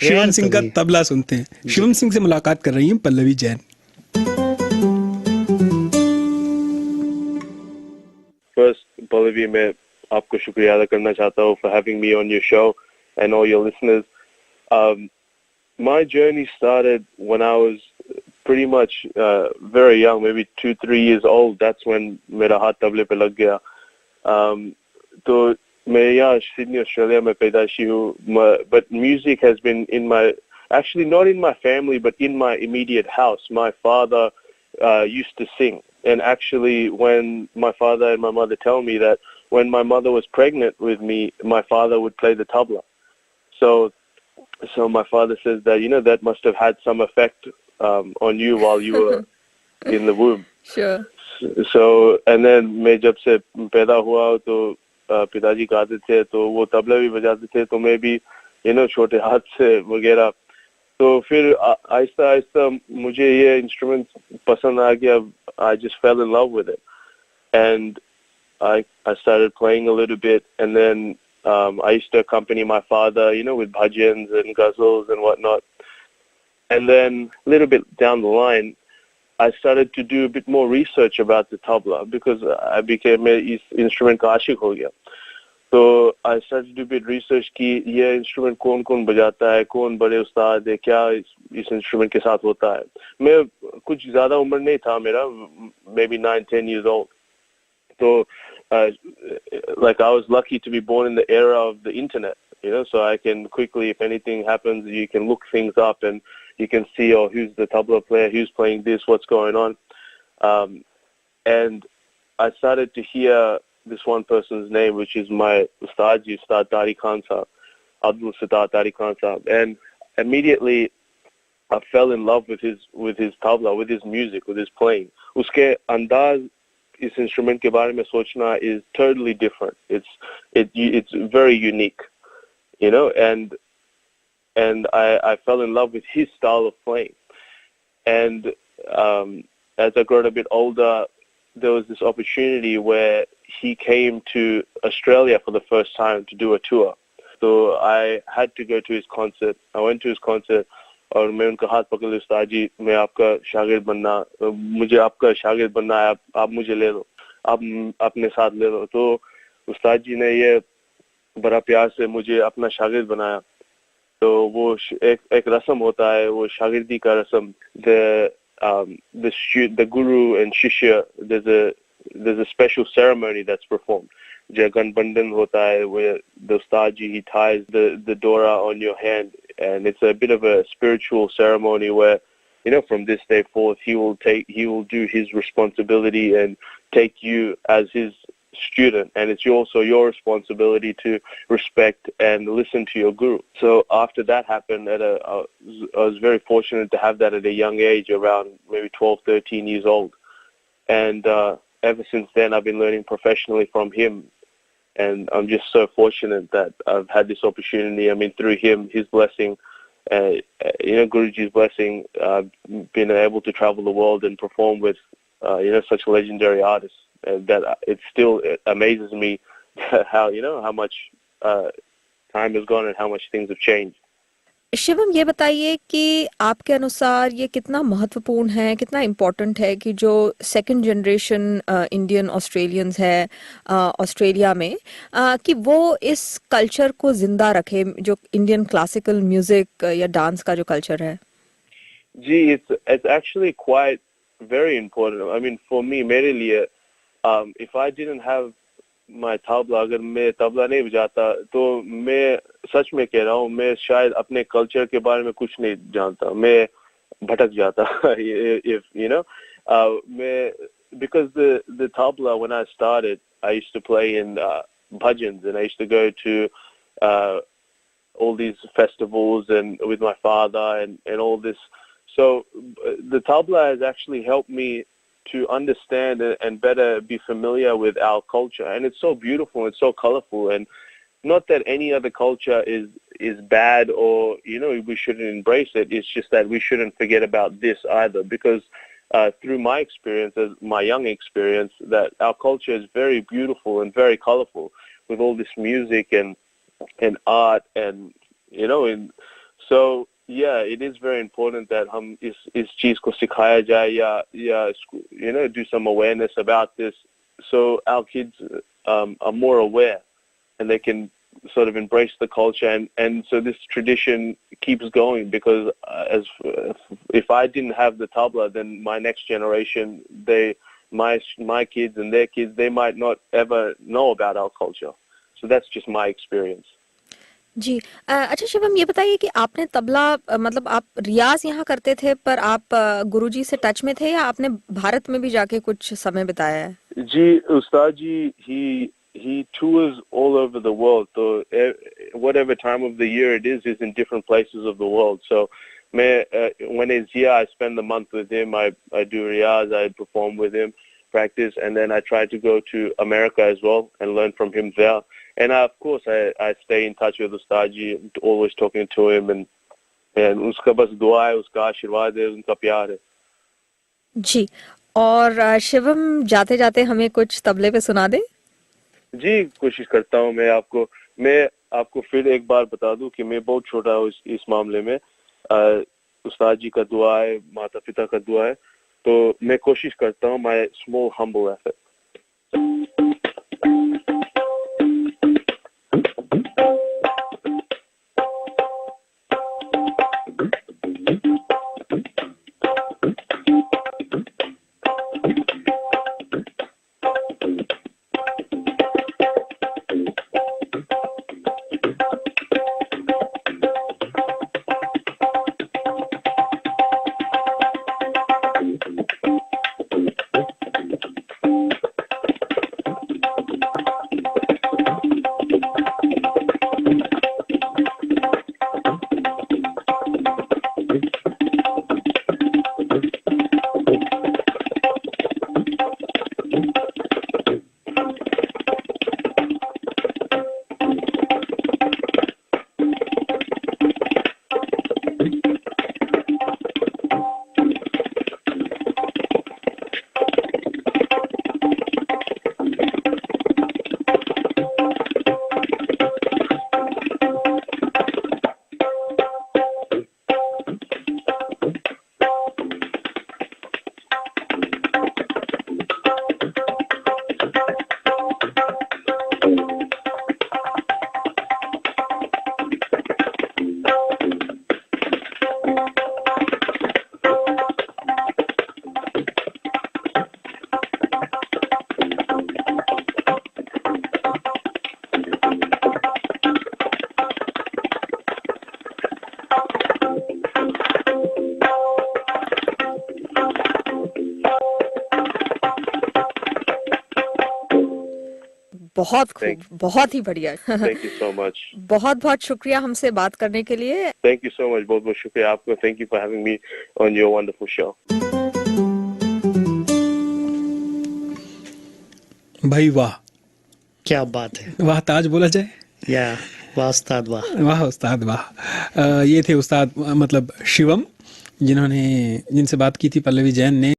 शिवम सिंह का तबला सुनते हैं। शिवम सिंह से मुलाकात कर रही हैं पल्लवी जैन। First, Pallavi, मैं आपको शुक्रिया अदा करना चाहता हूँ for having me on your show and all your listeners. My journey started when I was pretty much very young, maybe 2-3 years old. That's when मेरा हाथ तबले पे लग गया. तो मैं यहाँ सिडनी ऑस्ट्रेलिया में पैदाइशी हूँ, but music has been in my, actually not in my family, but in my immediate house. My father used to sing, and actually when my father and my mother tell me that when my mother was pregnant with me, my father would play the tabla. So my father says that, you know, that must have had some effect on you while you were in the womb. Sure. So, and then मैं जब से पैदा हुआ तो पिताजी गाते थे, तो वो तबला भी बजाते थे, तो मैं भी, you know, छोटे हाथ से वगैरह. तो फिर आहिस्ता आहिस्ता मुझे ये इंस्ट्रूमेंट पसंद आ गया. I just fell in love with it, and I started playing a little bit, and then I used to accompany my father, you know, with bhajans and ghazals and whatnot. And then a little bit down the line, I started to do a bit more research about the tabla because I became an instrument ka aashiq ho gaya. So I started to do a bit research कि ये instrument कौन-कौन बजाता है, कौन बड़े उस्ताद है, क्या इस instrument के साथ होता है. मैं कुछ ज़्यादा उम्र नहीं था मेरा, maybe 9-10 years old. So like I was lucky to be born in the era of the internet, you know, so I can quickly, if anything happens, you can look things up and you can see, oh, who's the tabla player, who's playing this, what's going on. And I started to hear this one person's name, which is my Ustad Tariq Khan Sahab, Abdul Sattar Tariq Khan Sahab. And immediately I fell in love with his tabla, with his music, with his playing. Uske andaz is instrument ke baare mein sochna is totally different. It's very unique, you know, and I fell in love with his style of playing. And as I got a bit older, there was this opportunity where he came to Australia for the first time to do a tour. So I had to go to his concert. I went to his concert और मैं उनका हाथ पकड़ लिया, उस्ताद जी मैं आपका शागिर्द बनना, मुझे आपका शागिर्द बनना है, आप मुझे ले लो, आप अपने साथ ले लो. तो उस्ताद जी ने ये बड़ा प्यार से मुझे अपना शागिर्द बनाया. तो वो एक रस्म होता है, वो शागिर्दी का रस्म. The guru and shishya, there's a special ceremony that's performed. Jagan Bandhan hota hai, where the Ustadji, he ties the dora on your hand, and it's a bit of a spiritual ceremony where, you know, from this day forth, he will do his responsibility and take you as his student, and it's also your responsibility to respect and listen to your guru. So after that happened, I was very fortunate to have that at a young age, around maybe 12-13 years old. And ever since then, I've been learning professionally from him. And I'm just so fortunate that I've had this opportunity. I mean, through him, his blessing, you know, Guruji's blessing, I've been able to travel the world and perform with, you know, such legendary artists. That it still amazes me how, you know, how much time has gone and how much things have changed. Shivam, ये बताइए कि आपके अनुसार ये कितना महत्वपूर्ण है, कितना इम्पोर्टेंट है कि जो सेकंड जनरेशन इंडियन ऑस्ट्रेलियंस है ऑस्ट्रेलिया में, कि वो इस कल्चर को जिंदा रखे, जो इंडियन क्लासिकल म्यूजिक या डांस का जो कल्चर है. जी, it's actually quite very important. I mean, for me, मेरे लिए, if I didn't have my tabla, अगर मैं तबला नहीं बजाता तो मैं सच में कह रहा हूँ, मैं शायद अपने कल्चर के बारे में कुछ नहीं जानता, मैं भटक जाता. If you know, because the tabla, when I started, I used to play in bhajans, and I used to go to all these festivals and with my father and all this. So the tabla has actually helped me to understand and better be familiar with our culture. And it's so beautiful, it's so colorful, and not that any other culture is bad or, you know, we shouldn't embrace it. It's just that we shouldn't forget about this either, because through my experience, as my young experience, that our culture is very beautiful and very colorful with all this music and art, and, you know, and So yeah, it is very important that हम इस चीज को सिखाया जाए या do some awareness about this, so our kids are more aware and they can sort of embrace the culture, and so this tradition keeps going, because if I didn't have the tabla, then my next generation, my kids and their kids, they might not ever know about our culture. So that's just my experience. जी। अच्छा शिवम, ये बताइए कि आपने तबला मतलब आप रियाज यहाँ करते थे, पर आप गुरुजी से टच में थे या आपने भारत में भी जाके कुछ समय बिताया है? जी, उस्ताद जी, he tours all over the world. So whatever time of the year it is in different places of the world. So when he's here, I spend the month with him. I do riyaz, I perform with him, practice, and then I try to go to America as well and learn from him there. And of course, I stay in touch with Ustad ji, always talking to him, and uska bas dua hai, uska आशीर्वाद है, उनका प्यार है। जी। और शिवम, जाते जाते हमें कुछ तबले पे सुना दे। जी, कोशिश करता हूँ। मैं आपको फिर एक बार बता दूं कि मैं बहुत छोटा हूँ इस मामले में। उस्ताद जी का दुआ है, माता पिता का दुआ है, तो मैं कोशिश करता हूँ, my small humble effort. बहुत खूब, बहुत ही बढ़िया। Thank you so much. बहुत बहुत शुक्रिया हमसे बात करने के लिए। Thank you so much. बहुत बहुत शुक्रिया आपको. Thank you for having me on your wonderful show. भाई वाह, क्या बात है। वाह ताज बोला जाए या वाह उस्ताद वाह। वाह उस्ताद वाह। ये थे उस्ताद मतलब शिवम, जिनसे बात की थी पल्लवी जैन ने।